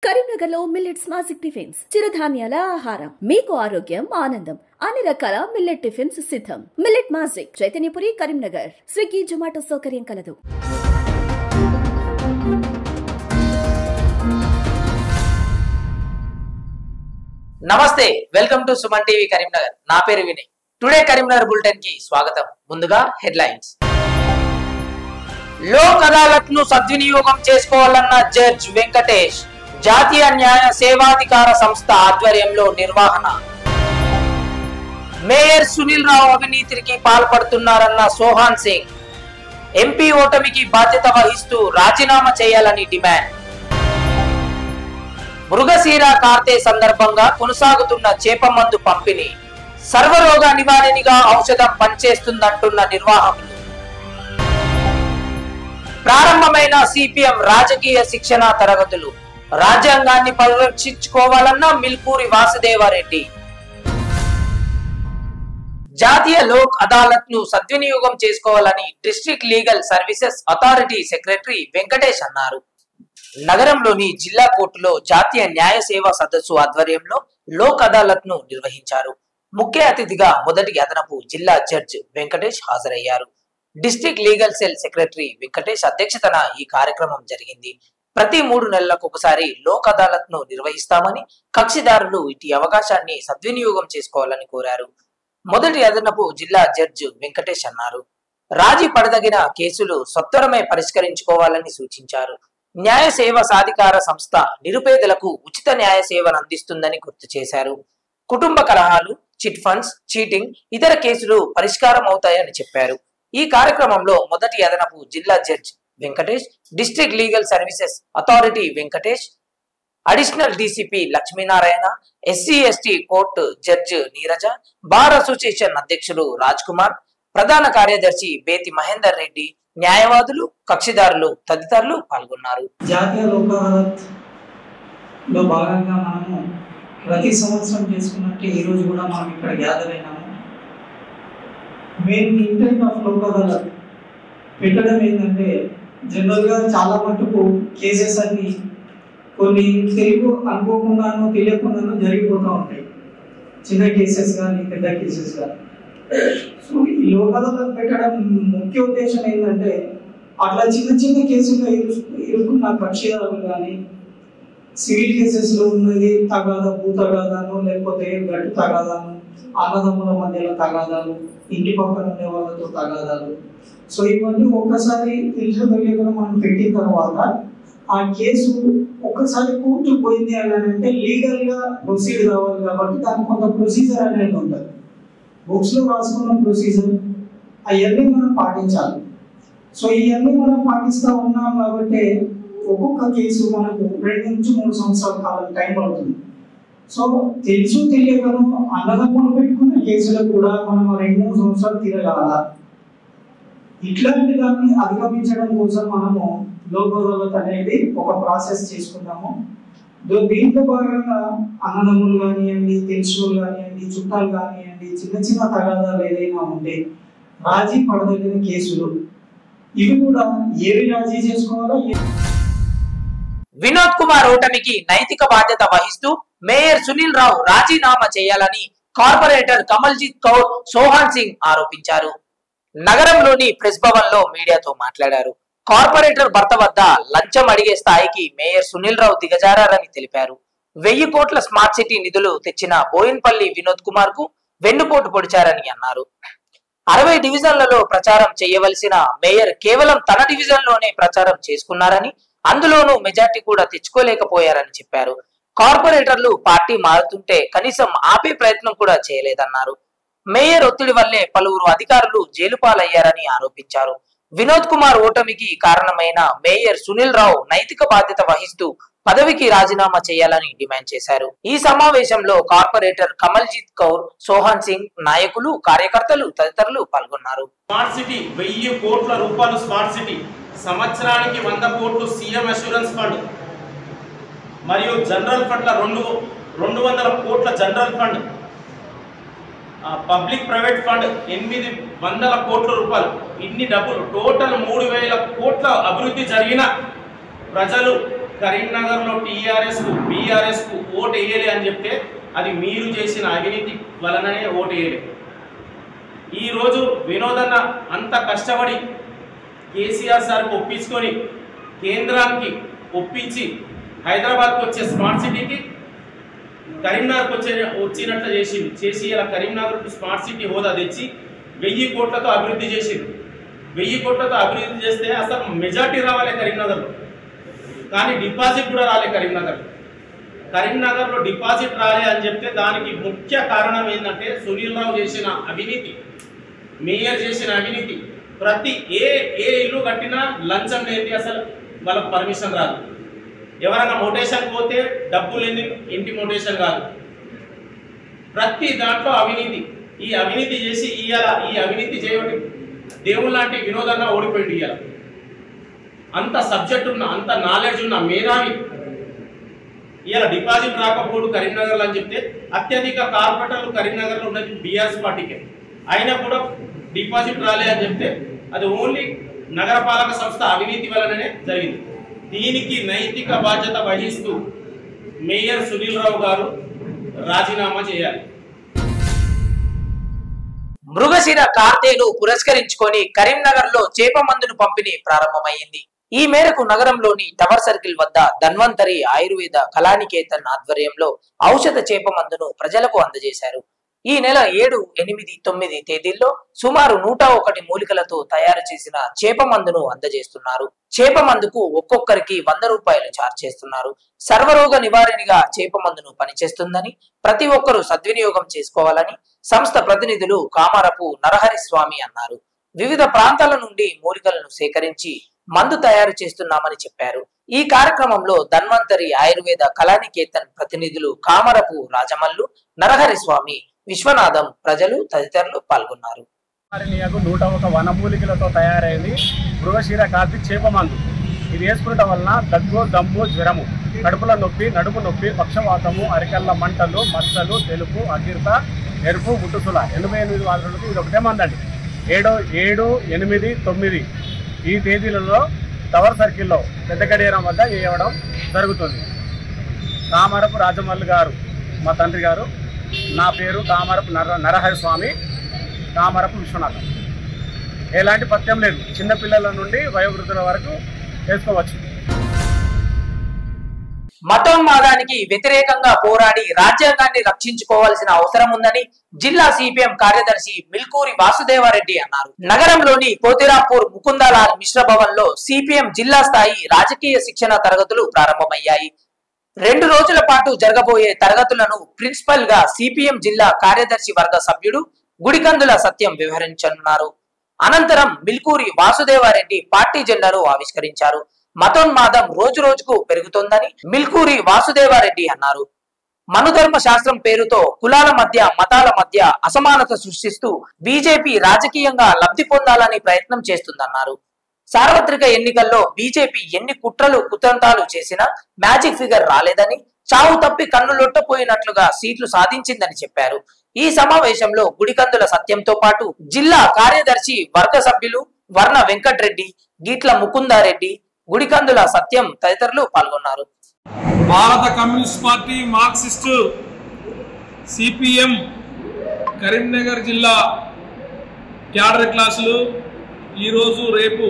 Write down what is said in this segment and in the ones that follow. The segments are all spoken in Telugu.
కరీంనగర్లో మిల్లెట్స్ మాజిక్ టిఫిన్స్ చిరుధాన్యాల ఆహారం మీకు ఆరోగ్యం ఆనందం అన్ని రకాల మిల్లెట్ టిఫిన్స్ సిద్ధం. Millet Magic Chaitanyapuri Karimnagar. Swiggy Zomato సౌకర్యం కలదు. నమస్తే, welcome to Suman TV Karimnagar. నా పేరు వినయ్. టుడే కరీంనగర్ బులెటిన్ కి స్వాగతం. ముందుగా హెడ్లైన్స్. లోక్ అదాలత్ ను సద్వినియోగం చేసుకోవాలన్న జడ్జ్ వెంకటేష్. జాతీయ న్యాయ సేవాధికార సంస్థ ఆధ్వర్యంలో నిర్వహణ. మేయర్ సునీల్ రావు అవినీతికి పాల్పడుతున్నారన్న సోహాన్ సింగ్. ఎంపీ ఓటమికి బాధ్యత వహిస్తూ రాజీనామా చేయాలని డిమాండ్. మృగశీర కార్తె సందర్భంగా కొనసాగుతున్న చేప మందు పంపిణీ. సర్వరోగ నివారణగా ఔషధం పనిచేస్తుందంటున్న నిర్వాహకులు. ప్రారంభమైన సిపిఎం రాజకీయ శిక్షణ తరగతులు. రాజ్యాంగాన్ని పరిరక్షించుకోవాలన్న మిల్కూరి వాసుదేవారెడ్డి. జాతీయ లోక్ అదాలత్ ను సద్వినియోగం చేసుకోవాలని district legal services authority secretary Venkatesh అన్నారు. నగరంలోని జిల్లా కోర్టులో జాతీయ న్యాయ సేవా సదస్సు ఆధ్వర్యంలో లోక్ అదాలత్ ను నిర్వహించారు. ముఖ్య అతిథిగా మొదటి అదనపు జిల్లా జడ్జ్ వెంకటేష్ హాజరయ్యారు. District legal cell secretary Venkatesh అధ్యక్షతన ఈ కార్యక్రమం జరిగింది. ప్రతి 3 నెలలకు ఒకసారి లోక్ అదాలత్ ను నిర్వహిస్తామని, కక్షిదారులు ఇటు అవకాశాన్ని సద్వినియోగం చేసుకోవాలని కోరారు. మొదటి అదనపు జిల్లా జడ్జ్ వెంకటేష్ అన్నారు. రాజీ పడదగిన కేసులు సత్వరమే పరిష్కరించుకోవాలని సూచించారు. న్యాయ సేవ సాధికార సంస్థ నిరుపేదలకు ఉచిత న్యాయ సేవను అందిస్తుందని గుర్తు చేశారు. కుటుంబ కలహాలు, చిట్ ఫండ్స్, చీటింగ్, ఇతర కేసులు పరిష్కారం అవుతాయని చెప్పారు. ఈ కార్యక్రమంలో మొదటి అదనపు జిల్లా judge Venkatesh, district legal services authority Venkatesh, additional DCP Lakshminarayana, SC ST court judge Neeraja, bar association అధ్యక్షుడు రాజ్ కుమార్, ప్రధాన కార్యదర్శి బేతి మహేందర్ రెడ్డి, న్యాయవాదులు, కక్షిదారులు తదితరులు పాల్గొన్నారు. జాతీయ లోక్ అదాలత్ లో భాగంగా మనము ప్రతి సంవత్సరం చేసుకున్నట్టు ఈ రోజు కూడా మనం ఇక్కడ గ్యాదర్ అయినాము. Main intent of Lok Adalat పెట్టడం ఏంటంటే, జనరల్గా చాలా మటుకు కేసెస్ అన్ని కొన్ని అనుకోకుండానో తెలియకుండానో జరిగిపోతూ ఉంటాయి. చిన్న కేసెస్ కానీ పెద్ద కేసెస్ కానీ. సో ఈ లోక్ అదాలత్ పెట్టడం ముఖ్య ఉద్దేశం ఏంటంటే, అట్లా చిన్న చిన్న కేసుల్లో ఇరుక్కున్న కక్షిదారులు కానీ, సివిల్ కేసెస్లో ఉన్నది తగాదా, భూ తగాదాను, లేకపోతే గట్టు తగాదాను, అన్నదమ్ముల మధ్యలో తగాదాలు, ఇంటి పక్కన ఉండే వాళ్ళతో తగాదాలు. సో ఇవన్నీ ఒక్కసారి తెలియకుండా మనం పెట్టిన తర్వాత ఆ కేసు ఒక్కసారి కోర్టు పోయింది అని అంటే లీగల్ గా ప్రొసీడ్ కావాలి. కాబట్టి దానికి కొంత ప్రొసీజర్ అనేది ఉంటుంది. బుక్స్ లో రాసుకున్న ప్రొసీజర్ అవన్నీ మనం పాటించాలి. సో ఇవన్నీ మనం పాటిస్తూ ఉన్నాం కాబట్టి ఒక్కొక్క కేసు మనకు 2 నుంచి 3 సంవత్సరాల కాలం టైం పడుతుంది. సో తెలుసు తెలియకను అన్నదమ్ములు పెట్టుకున్న కేసులకు కూడా మనం 2-3 సంవత్సరాలు తిరగాల. ఇట్లాంటి దాన్ని అధిగమించడం కోసం మనము లోక్ అదాలత్ అనేది ఒక ప్రాసెస్ చేసుకున్నాము. దీంట్లో భాగంగా అన్నదమ్ములు కానివ్వండి, తెలుసు కానివ్వండి, చుట్టాలు కానివ్వండి, చిన్న చిన్న తగాదాలు ఏదైనా ఉంటే రాజీ పడదగిన కేసులు ఇవి కూడా ఏవి రాజీ చేసుకోవాలో. వినోద్ కుమార్ ఓటమికి నైతిక బాధ్యత వహిస్తూ మేయర్ సునీల్ రావు రాజీనామా చేయాలని కార్పొరేటర్ కమల్జిత్ కౌర్, సోహాన్ సింగ్ ఆరోపించారు. నగరంలోని ప్రెస్ భవన్ లో మీడియాతో మాట్లాడారు. కార్పొరేటర్ భర్త వద్ద లంచం అడిగే స్థాయికి మేయర్ సునీల్ రావు దిగజారని తెలిపారు. 1000 కోట్ల స్మార్ట్ సిటీ నిధులు తెచ్చిన బోయిన్పల్లి వినోద్ కుమార్ కు వెన్నుపోటు పొడిచారని అన్నారు. 60 డివిజన్లలో ప్రచారం చేయవలసిన మేయర్ కేవలం తన డివిజన్ లోనే ప్రచారం చేసుకున్నారని, అందులోనూ మెజార్టీ కూడా తెచ్చుకోలేకపోయారని చెప్పారు. కార్పొరేటర్లు పార్టీ మారుతుంటే కనీసం ఆపే ప్రయత్నం కూడా చేయలేదన్నారు. మేయర్ ఒత్తిడి వల్లే పలువురు అధికారులు జైలు పాలయ్యారని ఆరోపించారు. వినోద్ కుమార్ ఓటమికి కారణమైన మేయర్ సునీల్ రావు నైతిక బాధ్యత వహిస్తూ పదవికి రాజీనామా చేయాలని డిమాండ్ చేశారు. ఈ సమావేశంలో కార్పొరేటర్ కమల్జిత్ కౌర్, సోహాన్ సింగ్, నాయకులు, కార్యకర్తలు తదితరులు పాల్గొన్నారు. స్మార్ట్ సిటీ 1000 కోట్ల రూపాయలు స్మార్ట్ సిటీ, సంవత్సరానికి 100 కోట్లు సీఎం అష్యూరెన్స్ ఫండ్ మరియు జనరల్ ఫండ్ల 200 కోట్ల general fund, public private fund 800 కోట్ల రూపాయలు. ఇన్ని డబ్బులు టోటల్ 3000 కోట్ల అభివృద్ధి జరిగిన ప్రజలు కరీంనగర్లో టీఆర్ఎస్కు బీఆర్ఎస్కు ఓటు వేయలే అని చెప్తే అది మీరు చేసిన అవినీతి వలననే ఓటు వేయలే. ఈరోజు వినోదన్న అంత కష్టపడి కేసీఆర్ సార్కి ఒప్పించుకొని కేంద్రానికి ఒప్పించి హైదరాబాద్కి వచ్చే స్మార్ట్ సిటీకి కరీంనగర్కి వచ్చినట్లు చేసి ఇలా కరీంనగర్కు స్మార్ట్ సిటీ హోదా తెచ్చి 1000 కోట్లతో అభివృద్ధి చేసింది. 1000 కోట్లతో అభివృద్ధి చేస్తే అసలు మెజార్టీ రావాలి కరీంనగర్లో, కానీ డిపాజిట్ కూడా రాలే కరీంనగర్లో డిపాజిట్ రాలే అని చెప్తే దానికి ముఖ్య కారణం ఏంటంటే సునీల్ రావు చేసిన అవినీతి, మేయర్ చేసిన అవినీతి. ప్రతి ఏ ఇల్లు కట్టినా లంచం లేని అసలు వాళ్ళకు పర్మిషన్ రాదు. ఎవరైనా మోటేషన్ పోతే డబ్బు లేని ఇంటి మోటేషన్ కాదు. ప్రతి దాంట్లో అవినీతి. ఈ అవినీతి చేసి ఇవాళ ఈ అవినీతి చేయబట్టి దేవుడు లాంటి వినోదన్న ఓడిపోయింది. ఇవాళ అంత సబ్జెక్ట్ ఉన్న, అంత నాలెడ్జ్ ఉన్న మేధావి ఇవాళ డిపాజిట్ రాకపోడు కరీంనగర్లో అని చెప్తే అత్యధిక కార్పొరేటర్లు కరీంనగర్లో ఉన్నది బీఆర్ఎస్ పార్టీకే. అయినా కూడా డిపాజిట్ రాలే అని చెప్తే అది ఓన్లీ నగరపాలక సంస్థ అవినీతి వలననే జరిగింది. దీనికి నైతిక బాధ్యత వహిస్తూ మేయర్ సునీల్ రావు గారు రాజీనామా చేయాలి. మృగశిర కార్తెను పురస్కరించుకొని కరీంనగర్ లో చేప మందును పంపిణీ ప్రారంభమైంది. ఈ మేరకు నగరంలోని టవర్ సర్కిల్ వద్ద ధన్వంతరి ఆయుర్వేద కళానికేతన్ ఆధ్వర్యంలో ఔషధ చేప మందును ప్రజలకు అందజేశారు. ఈ నెల 7, 8, 9 తేదీల్లో సుమారు 101 మూలికలతో తయారు చేసిన చేప మందును అందజేస్తున్నారు. చేప మందుకు ఒక్కొక్కరికి 100 రూపాయలు చార్జ్ చేస్తున్నారు. సర్వరోగ నివారణగా చేప మందును పనిచేస్తుందని ప్రతి ఒక్కరూ సద్వినియోగం చేసుకోవాలని సంస్థ ప్రతినిధులు కామరపు నరహరి స్వామి అన్నారు. వివిధ ప్రాంతాల నుండి మూలికలను సేకరించి మందు తయారు చేస్తున్నామని చెప్పారు. ఈ కార్యక్రమంలో ధన్వంతరి ఆయుర్వేద కళానికేతన్ ప్రతినిధులు కామరపు రాజమల్లు, నరహరి స్వామి, విశ్వనాథం, ప్రజలు తదితరులు పాల్గొన్నారు. 101 వనమూలికలతో తయారైంది మృగశిర కార్తె చేప మందు. ఇది వేసుకుంటం వలన దగ్గు, దమ్ము, జ్వరము, కడుపుల నొప్పి, నడుము నొప్పి, పక్షవాతము, అరికల్ల మంటలు, మచ్చలు, తెలుపు, అకీర్త, ఎరుపు, ముట్టుసుల 88 వారాలకు ఇది ఒకటే మందండి. 7, 8, 9 ఈ తేదీలలో టవర్ సర్కిల్లో పెద్ద గడియారం వద్ద చేయడం జరుగుతుంది. కామరపు రాజమల్లు గారు మా తండ్రి గారు, నా పేరు కామరపు నరహరి స్వామి, కామరపు విశ్వనాథం. ఎలాంటి పథ్యం లేదు, చిన్నపిల్లల నుండి వయోవృద్ధుల వరకు వేసుకోవచ్చు. మతోన్మాదానికి వ్యతిరేకంగా పోరాడి రాజ్యాంగాన్ని రక్షించుకోవాల్సిన అవసరం ఉందని జిల్లా సిపిఎం కార్యదర్శి మిల్కూరి వాసుదేవారెడ్డి అన్నారు. నగరంలోని పోతిరాపూర్ ముకుందలాల్ మిశ్ర భవన్ లో సిపిఎం జిల్లా స్థాయి రాజకీయ శిక్షణ తరగతులు ప్రారంభమయ్యాయి. 2 రోజుల పాటు జరగబోయే తరగతులను ప్రిన్సిపల్ గా సిపిఎం జిల్లా కార్యదర్శి వర్గ సభ్యుడు గుడికందుల సత్యం వివరించనున్నారు. అనంతరం మిల్కూరి వాసుదేవారెడ్డి పార్టీ జెండాను ఆవిష్కరించారు. మతోన్మాదం రోజు రోజుకు పెరుగుతోందని మిల్కూరి వాసుదేవారెడ్డి అన్నారు. మనుధర్మ శాస్త్రం పేరుతో కులాల మధ్య, మతాల మధ్య అసమానత సృష్టిస్తూ బీజేపీ రాజకీయంగా లబ్ధి పొందాలని ప్రయత్నం చేస్తుందన్నారు. సార్వత్రిక ఎన్నికల్లో బీజేపీ ఎన్ని కుట్రలు కుతంత్రాలు చేసినా మ్యాజిక్ ఫిగర్ రాలేదని, చావు తప్పి కన్నులొట్టపోయినట్లుగా సీట్లు సాధించిందని చెప్పారు. ఈ సమావేశంలో గుడికందుల సత్యంతో పాటు జిల్లా కార్యదర్శి వర్గ సభ్యులు వర్ణ వెంకట్రెడ్డి, గీట్ల ముకుందారెడ్డి, గుడికందుల సత్యం తదితరులు పాల్గొన్నారు. భారత communist party, Marxist, CPM Karimnagar జిల్లా క్యాడర్ క్లాసులు ఈరోజు రేపు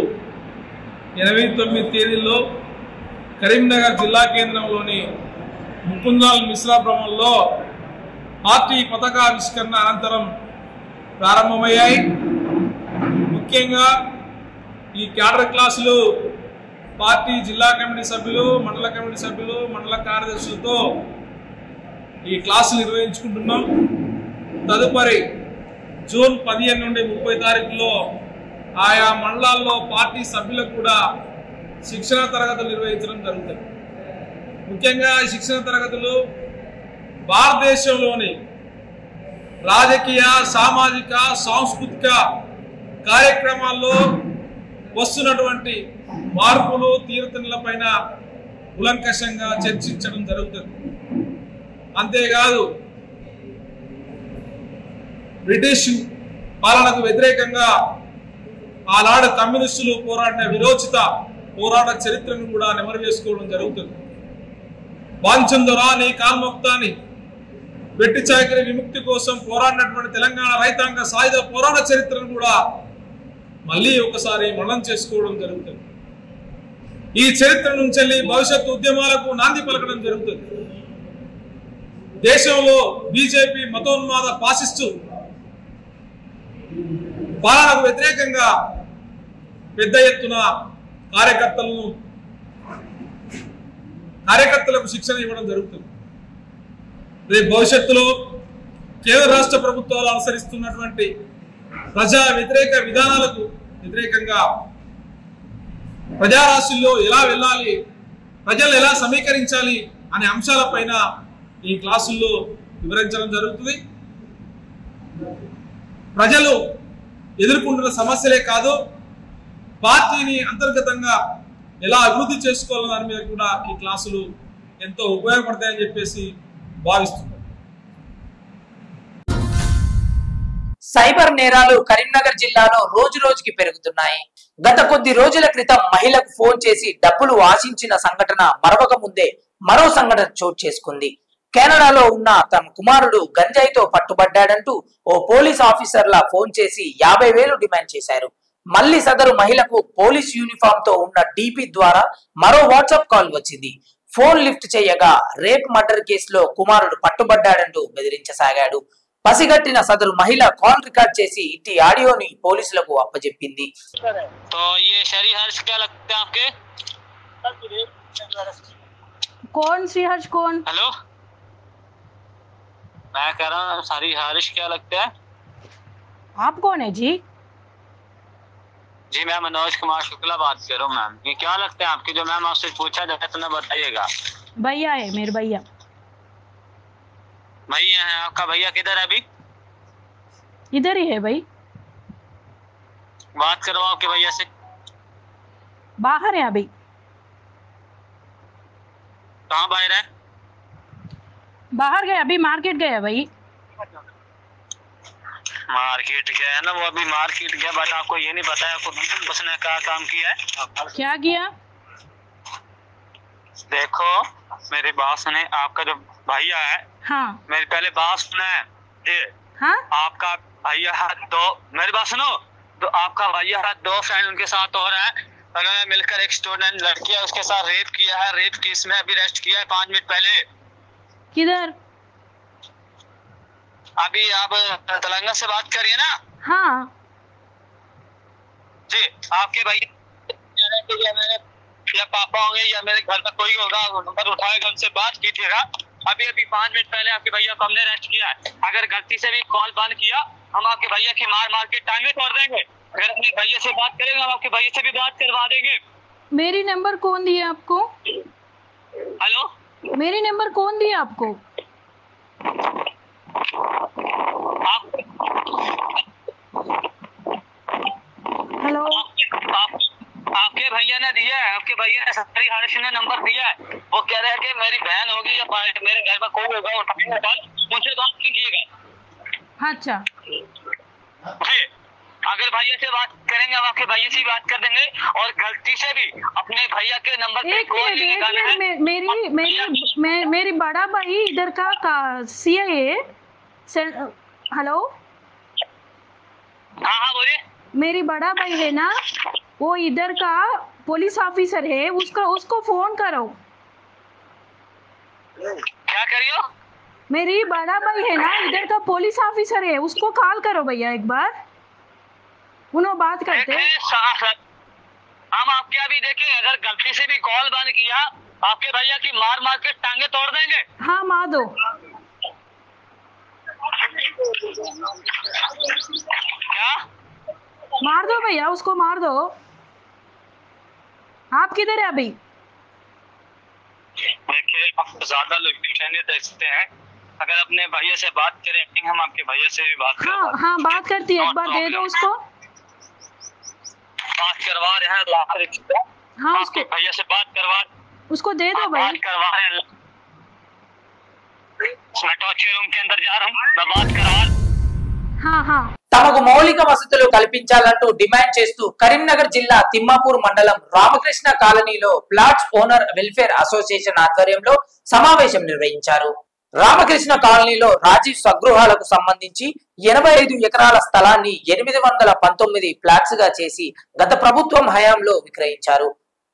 8, 9 తేదీల్లో కరీంనగర్ జిల్లా కేంద్రంలోని ముకుందాల్ మిశ్రా భవన్లో పార్టీ పతాకావిష్కరణ అనంతరం ప్రారంభమయ్యాయి. ముఖ్యంగా ఈ క్యాడర్ క్లాసులు పార్టీ జిల్లా కమిటీ సభ్యులు, మండల కమిటీ సభ్యులు, మండల కార్యదర్శులతో ఈ క్లాసులు నిర్వహించుకుంటున్నాం. తదుపరి జూన్ 15 నుండి 30 తారీఖులో ఆయా మండలాల్లో పార్టీ సభ్యులకు కూడా శిక్షణ తరగతులు నిర్వహించడం జరుగుతుంది. ముఖ్యంగా ఈ శిక్షణ తరగతులు భారతదేశంలోని రాజకీయ, సామాజిక, సాంస్కృతిక కార్యక్రమాల్లో వస్తున్నటువంటి మార్పులు, తీరుతెన్నులపైన ఉలంకషంగా చర్చించడం జరుగుతుంది. అంతేకాదు బ్రిటిష్ పాలనకు వ్యతిరేకంగా ఆనాడు కమ్యూనిస్టులు పోరాడిన విరోచిత పోరాట చరిత్రను కూడా నెమరు వేసుకోవడం జరుగుతుంది. వాంఛందొరా నీ కాల్మొక్తాని వెట్టి చాకరి విముక్తి కోసం పోరాడినటువంటి తెలంగాణ రైతాంగ సాయుధ పోరాట చరిత్రను కూడా మళ్ళీ ఒకసారి మననం చేసుకోవడం జరుగుతుంది. ఈ చరిత్ర నుంచి భవిష్యత్తు ఉద్యమాలకు నాంది పలకడం జరుగుతుంది. దేశంలో బీజేపీ మతోన్మాద ఫాసిస్టు పాలనకు వ్యతిరేకంగా పెద్ద ఎత్తున కార్యకర్తలకు శిక్షణ ఇవ్వడం జరుగుతుంది. రేపు భవిష్యత్తులో కేంద్ర రాష్ట్ర ప్రభుత్వాలు అనుసరిస్తున్నటువంటి ప్రజా వ్యతిరేక విధానాలకు వ్యతిరేకంగా ప్రజారాశుల్లో ఎలా వెళ్ళాలి, ప్రజలు ఎలా సమీకరించాలి అనే అంశాలపైన ఈ క్లాసుల్లో వివరించడం జరుగుతుంది. ప్రజలు ఎదుర్కొంటున్న సమస్యలే కాదు, పార్టీని అంతర్గతంగా ఎలా అభివృద్ధి చేసుకోవాలన్న దాని మీద కూడా ఈ క్లాసులు ఎంతో ఉపయోగపడతాయని చెప్పేసి భావిస్తున్నారు. సైబర్ నేరాలు కరీంనగర్ జిల్లాలో రోజు రోజుకి పెరుగుతున్నాయి. గత కొద్ది రోజుల క్రితం మహిళకు ఫోన్ చేసి డబ్బులు ఆశించిన సంఘటన మరవక ముందే మరో సంఘటన చోటు చేసుకుంది. కెనడాలో ఉన్న తన కుమారుడు గంజాయితో పట్టుబడ్డాడంటూ ఓ పోలీస్ ఆఫీసర్లా ఫోన్ చేసి 50,000 డిమాండ్ చేశారు. మళ్లీ సదరు మహిళకు పోలీస్ యూనిఫామ్ తో ఉన్న డీపీ ద్వారా మరో వాట్సాప్ కాల్ వచ్చింది. ఫోన్ లిఫ్ట్ చేయగా రేప్ మర్డర్ కేసులో కుమారుడు పట్టుబడ్డాడంటూ బెదిరించసాగాడు. పసిగట్టిన సదరు మహిళ కాల్ రికార్డ్ చేసి ఇట్టి ఆడియోని పోలీసులకు అప్పజెప్పింది. कौन सी हर्ष कौन? हेलो, मैं कह रहा हूँ सारी हर्ष क्या लगता है? आप कौन है जी? जी मैं मनोज कुमार शुक्ला बात कर रहा हूँ मैम। ये क्या लगता है आपकी जो मैम आपसे पूछा जाए तो ना बताइएगा। भैया है मेरे भैया। भैया है आपका? भैया किधर है अभी? इधर ही है भाई। बात करो आपके भैया से। बाहर है अभी। कहाँ बाहर है? बाहर गया, अभी मार्केट गया भाई। मार्केट गया है ना वो, अभी मार्केट गया, बट आपको ये नहीं बताया उसने क्या काम किया है। क्या किया? देखो मेरी बात सुने, आपका जो भैया है, हाँ मेरी पहले बात सुना है ये। हाँ आपका भैया है दो, मेरी बात सुनो, तो आपका भैया है 2 फ्रेंड उनके साथ हो रहा है, उन्होंने मिलकर एक स्टूडेंट लड़की है उसके साथ रेप किया है। रेप केस में अभी अरेस्ट किया है 5 मिनट पहले। किधर? अभी आप तेलंगाना से बात करिए ना। हाँ जी आपके भैया मैंने या पापा होंगे या मेरे घर में कोई होगा, नंबर उठाएगा, उनसे बात कीजिएगा। अभी 5 मिनट पहले आपके भैया को हमने अरेस्ट किया है। अगर गलती से भी कॉल बंद किया हम आपके भैया की मार के टांगे तोड़ देंगे। अगर अपने भैया से बात करेंगे हम आपके भैया से भी बात करवा देंगे। मेरी नंबर कौन दिया आपको? हेलो, मेरी नंबर कौन दिया आपको? हेलो, आपके भैया ने दिया है, आपके भैया ने सरकारी हर्ष ने नंबर दिया है। वो कह रहे हैं कि मेरी बहन होगी या मेरे घर में कोई होगा उठाएंगे कॉल, मुझे बात कीजिएगा। अच्छा जी अगर भैया से बात करेंगे हम आपके भैया से बात कर देंगे। और गलती से भी अपने भैया के नंबर पे कॉल नहीं लगाना है। मेरी बड़ा भाई इधर का सीआईए। हेलो, हाँ बोलिए। मेरी बड़ा भाई है ना, वो इधर का पुलिस ऑफिसर है, उसको फोन करो। क्या करियो? मेरी बड़ा भाई है ना, इधर का पुलिस ऑफिसर है, उसको कॉल करो भैया एक बार, उन्होंने बात करते हैं। हम आपके अभी देखे अगर गलती से भी कॉल बंद किया आपके भैया की मार के टांगे तोड़ देंगे। हाँ मार दो। क्या मार दो भैया, उसको मार दो। आप किधर है अभी? देखिए आप ज्यादा लोग दे सकते हैं। अगर अपने भैया से बात करें हम आपके भैया से भी बात करें। हाँ बात करती है, एक बार दे दो उसको। बात करवा रहे हैं। हाँ उसके भैया से बात करवा, उसको दे दो भाई। बात करवा रहे हैं। मैं टॉर्चर रूम के अंदर जा रहा हूँ, मैं बात करवा। हाँ తమకు మౌలిక వసతులు కల్పించాలంటూ డిమాండ్ చేస్తూ కరీంనగర్ జిల్లా తిమ్మాపూర్ మండలం రామకృష్ణ కాలనీలో ప్లాట్స్ ఓనర్ వెల్ఫేర్ అసోసియేషన్ ఆధ్వర్యంలో సమావేశం నిర్వహించారు. రామకృష్ణ కాలనీలో రాజీవ్ స్వగృహాలకు సంబంధించి 85 ఎకరాల స్థలాన్ని 819 ఫ్లాట్స్ గా చేసి గత ప్రభుత్వం హయాంలో విక్రయించారు.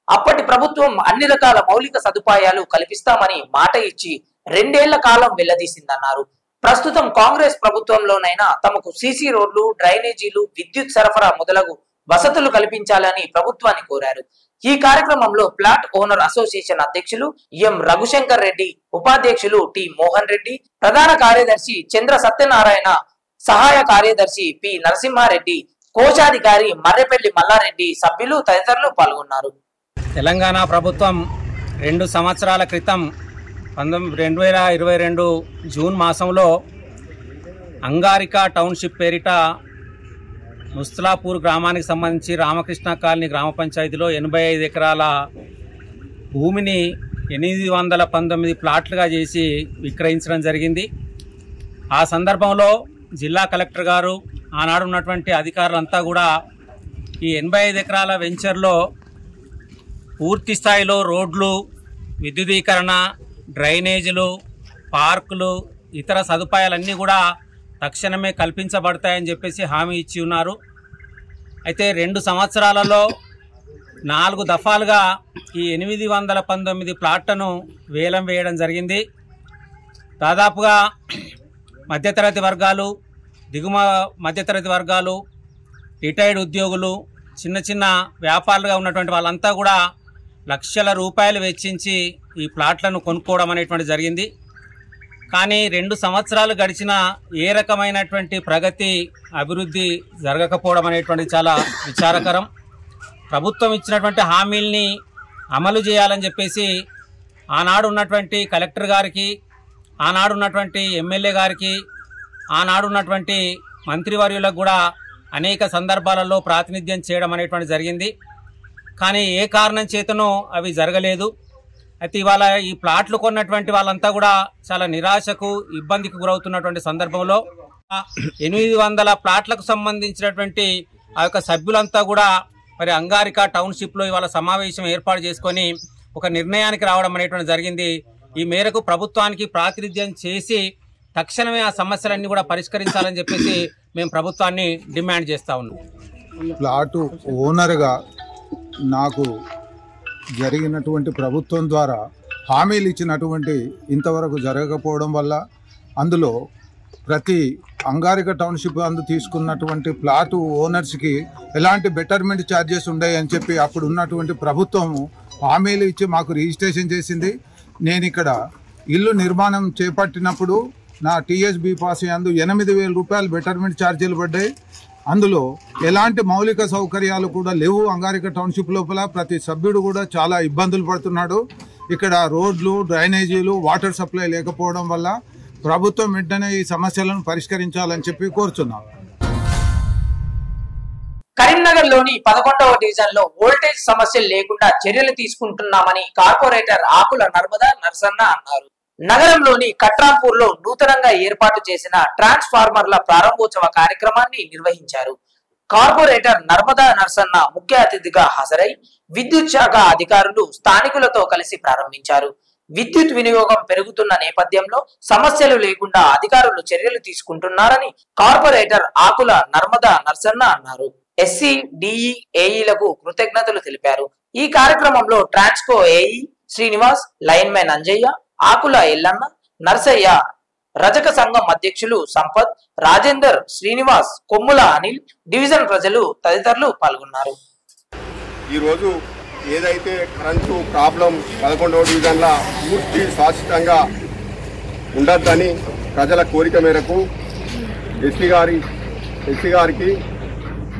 అప్పటి ప్రభుత్వం అన్ని రకాల మౌలిక సదుపాయాలు కల్పిస్తామని మాట ఇచ్చి 2 ఏళ్ల కాలం వెళ్లదీసిందన్నారు. ప్రస్తుతం కాంగ్రెస్ ప్రభుత్వంలోనైనా తమకు సీసీ రోడ్లు, డ్రైనేజీలు, విద్యుత్ సరఫరా మొదలగు వసతులు కల్పించాలని ప్రభుత్వాన్ని కోరారు. ఈ కార్యక్రమంలో ప్లాట్ ఓనర్ అసోసియేషన్ అధ్యక్షులు ఎం రఘుశంకర్ రెడ్డి, ఉపాధ్యక్షులు టి మోహన్ రెడ్డి, ప్రధాన కార్యదర్శి చంద్ర సత్యనారాయణ, సహాయ కార్యదర్శి పి నరసింహారెడ్డి, కోశాధికారి మర్రెపల్లి మల్లారెడ్డి, సభ్యులు తదితరులు పాల్గొన్నారు. తెలంగాణ ప్రభుత్వం 2 సంవత్సరాల క్రితం 2022 జూన్ మాసంలో అంగారిక టౌన్షిప్ పేరిట ముస్తలాపూర్ గ్రామానికి సంబంధించి రామకృష్ణ కాలనీ గ్రామ పంచాయతీలో 85 ఎకరాల భూమిని 819 ప్లాట్లుగా చేసి విక్రయించడం జరిగింది. ఆ సందర్భంలో జిల్లా కలెక్టర్ గారు, ఆనాడు ఉన్నటువంటి అధికారులంతా కూడా ఈ 85 ఎకరాల వెంచర్లో పూర్తి స్థాయిలో రోడ్లు, విద్యుదీకరణ, డ్రైనేజీలు, పార్కులు, ఇతర సదుపాయాలన్నీ కూడా తక్షణమే కల్పించబడతాయని చెప్పేసి హామీ ఇచ్చి ఉన్నారు. అయితే 2 సంవత్సరాలలో 4 దఫాలుగా ఈ 819 ప్లాట్లను వేలం వేయడం జరిగింది. దాదాపుగా మధ్యతరగతి వర్గాలు, దిగువ మధ్యతరగతి వర్గాలు, రిటైర్డ్ ఉద్యోగులు, చిన్న చిన్న వ్యాపారులుగా ఉన్నటువంటి వాళ్ళంతా కూడా లక్షల రూపాయలు వెచ్చించి ఈ ప్లాట్లను కొనుక్కోవడం అనేటువంటి జరిగింది. కానీ 2 సంవత్సరాలు గడిచిన ఏ రకమైనటువంటి ప్రగతి, అభివృద్ధి జరగకపోవడం అనేటువంటి చాలా విచారకరం. ప్రభుత్వం ఇచ్చినటువంటి హామీల్ని అమలు చేయాలని చెప్పేసి ఆనాడు ఉన్నటువంటి కలెక్టర్ గారికి, ఆనాడు ఉన్నటువంటి ఎమ్మెల్యే గారికి, ఆనాడు ఉన్నటువంటి మంత్రివర్యులకు కూడా అనేక సందర్భాలలో ప్రాతినిధ్యం చేయడం అనేటువంటి జరిగింది. కానీ ఏ కారణం చేతనో అవి జరగలేదు. అయితే ఇవాళ ఈ ప్లాట్లు కొన్నటువంటి వాళ్ళంతా కూడా చాలా నిరాశకు, ఇబ్బందికి గురవుతున్నటువంటి సందర్భంలో 800 ప్లాట్లకు సంబంధించినటువంటి ఆ యొక్క సభ్యులంతా కూడా మరి అంగారిక టౌన్షిప్లో ఇవాళ సమావేశం ఏర్పాటు చేసుకొని ఒక నిర్ణయానికి రావడం అనేటువంటి జరిగింది. ఈ మేరకు ప్రభుత్వానికి ప్రాతినిధ్యం చేసి తక్షణమే ఆ సమస్యలన్నీ కూడా పరిష్కరించాలని చెప్పేసి మేము ప్రభుత్వాన్ని డిమాండ్ చేస్తా ఉన్నాం. ప్లాటు ఓనర్గా నాకు జరిగినటువంటి ప్రభుత్వం ద్వారా హామీలు ఇచ్చినటువంటి ఇంతవరకు జరగకపోవడం వల్ల అందులో ప్రతి అంగారిక టౌన్షిప్ తీసుకున్నటువంటి ప్లాటు ఓనర్స్కి ఎలాంటి బెటర్మెంట్ ఛార్జెస్ ఉన్నాయని చెప్పి అప్పుడు ఉన్నటువంటి ప్రభుత్వం హామీలు ఇచ్చి మాకు రిజిస్ట్రేషన్ చేసింది. నేను ఇక్కడ ఇల్లు నిర్మాణం చేపట్టినప్పుడు నా టీఎస్బీ పాస్ అందు 8,000 రూపాయలు బెటర్మెంట్ ఛార్జీలు పడ్డాయి. అందులో ఎలాంటి మౌలిక సౌకర్యాలు కూడా లేవు. అంగారిక టౌన్షిప్ లోపల ప్రతి సభ్యుడు కూడా చాలా ఇబ్బందులు పడుతున్నాడు. ఇక్కడ రోడ్లు, డ్రైనేజీలు, వాటర్ సప్లై లేకపోవడం వల్ల ప్రభుత్వం వెంటనే ఈ సమస్యలను పరిష్కరించాలని చెప్పి కోరుతున్నాం. కరీంనగర్ లోని 11వ డివిజన్ లో వోల్టేజ్ సమస్యలు లేకుండా చర్యలు తీసుకుంటున్నామని కార్పొరేటర్ ఆకుల నర్మదా నర్సన్న అన్నారు. నగరంలోని కట్రాంపూర్ లో నూతనంగా ఏర్పాటు చేసిన ట్రాన్స్ఫార్మర్ల ప్రారంభోత్సవ కార్యక్రమాన్ని నిర్వహించారు. కార్పొరేటర్ నర్మదా నర్సన్న ముఖ్య అతిథిగా హాజరై విద్యుత్ శాఖ అధికారులు స్థానికులతో కలిసి ప్రారంభించారు. విద్యుత్ వినియోగం పెరుగుతున్న నేపథ్యంలో సమస్యలు లేకుండా అధికారులు చర్యలు తీసుకుంటున్నారని కార్పొరేటర్ ఆకుల నర్మదా నర్సన్న అన్నారు. ఎస్సీ, డిఈ, ఏఈలకు కృతజ్ఞతలు తెలిపారు. ఈ కార్యక్రమంలో ట్రాన్స్కో ఏఈ శ్రీనివాస్, లైన్మెన్ అంజయ్య, ఆకుల ఎల్లన్న, నర్సయ్య, రజక సంఘం అధ్యక్షులు సంపత్, రాజేందర్, శ్రీనివాస్, కొమ్ముల అనిల్, డివిజన్ ప్రజలు తదితరులు పాల్గొన్నారు. ఈరోజు ఏదైతే కరెంటు ప్రాబ్లం 11వ డివిజన్ల పూర్తి శాశ్వతంగా ఉండద్దని ప్రజల కోరిక మేరకు ఎస్సీ గారికి,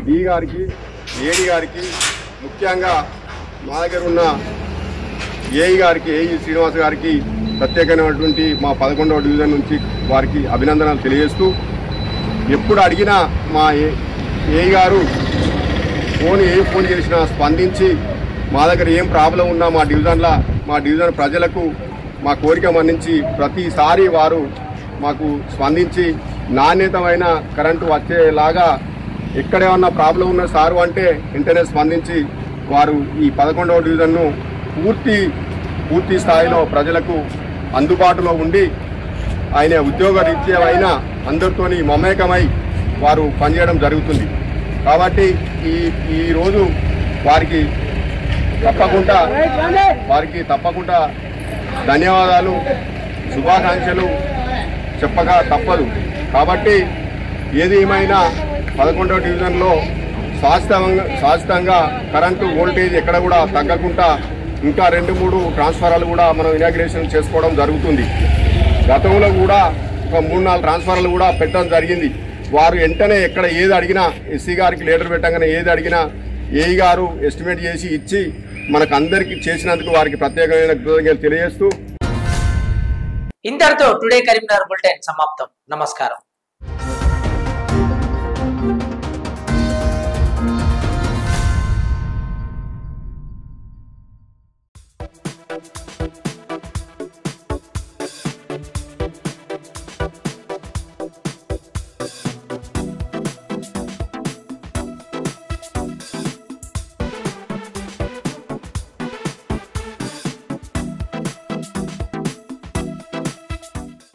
డి గారికి, ఏడి గారికి, ముఖ్యంగా మా దగ్గర ఉన్న ఏఈ గారికి, ఏఈ శ్రీనివాస్ గారికి ప్రత్యేకమైనటువంటి మా 11వ డివిజన్ నుంచి వారికి అభినందనలు తెలియజేస్తూ, ఎప్పుడు అడిగినా మా ఏఈ గారు ఫోన్ చేసినా స్పందించి మా దగ్గర ఏం ప్రాబ్లం ఉన్నా మా డివిజన్ ప్రజలకు మా కోరిక మన్నించి ప్రతిసారి వారు మాకు స్పందించి నాణ్యతమైన కరెంటు వచ్చేలాగా ఎక్కడేమన్నా ప్రాబ్లం ఉన్న సారు అంటే వెంటనే స్పందించి వారు ఈ 11వ డివిజన్ను పూర్తి స్థాయిలో ప్రజలకు అందుబాటులో ఉండి ఆయన ఉద్యోగ రీత్యా అయినా అందరితోని మమేకమై వారు పనిచేయడం జరుగుతుంది. కాబట్టి ఈరోజు వారికి తప్పకుండా ధన్యవాదాలు, శుభాకాంక్షలు చెప్పక తప్పదు. కాబట్టి ఏది ఏమైనా 11వ డివిజన్లో శాశ్వతంగా కరెంటు వోల్టేజ్ ఎక్కడ కూడా తగ్గకుండా ఇంకా 2-3 ట్రాన్స్ఫారాలు కూడా మనం ఇనాగ్రేషన్ చేసుకోవడం జరుగుతుంది. గతంలో కూడా ఒక 3-4 ట్రాన్స్ఫారాలు కూడా పెట్టడం జరిగింది. వారు వెంటనే ఎక్కడ ఏది అడిగినా ఎస్సీ గారికి లెటర్ పెట్టగానే ఏది అడిగినా ఏఈ గారు ఎస్టిమేట్ చేసి ఇచ్చి మనకు అందరికీ చేసినందుకు వారికి ప్రత్యేకమైన కృతజ్ఞతలు తెలియజేస్తూ ఇంతటితో టుడే కరీంనగర్ బులెటిన్ సమాప్తం. నమస్కారం.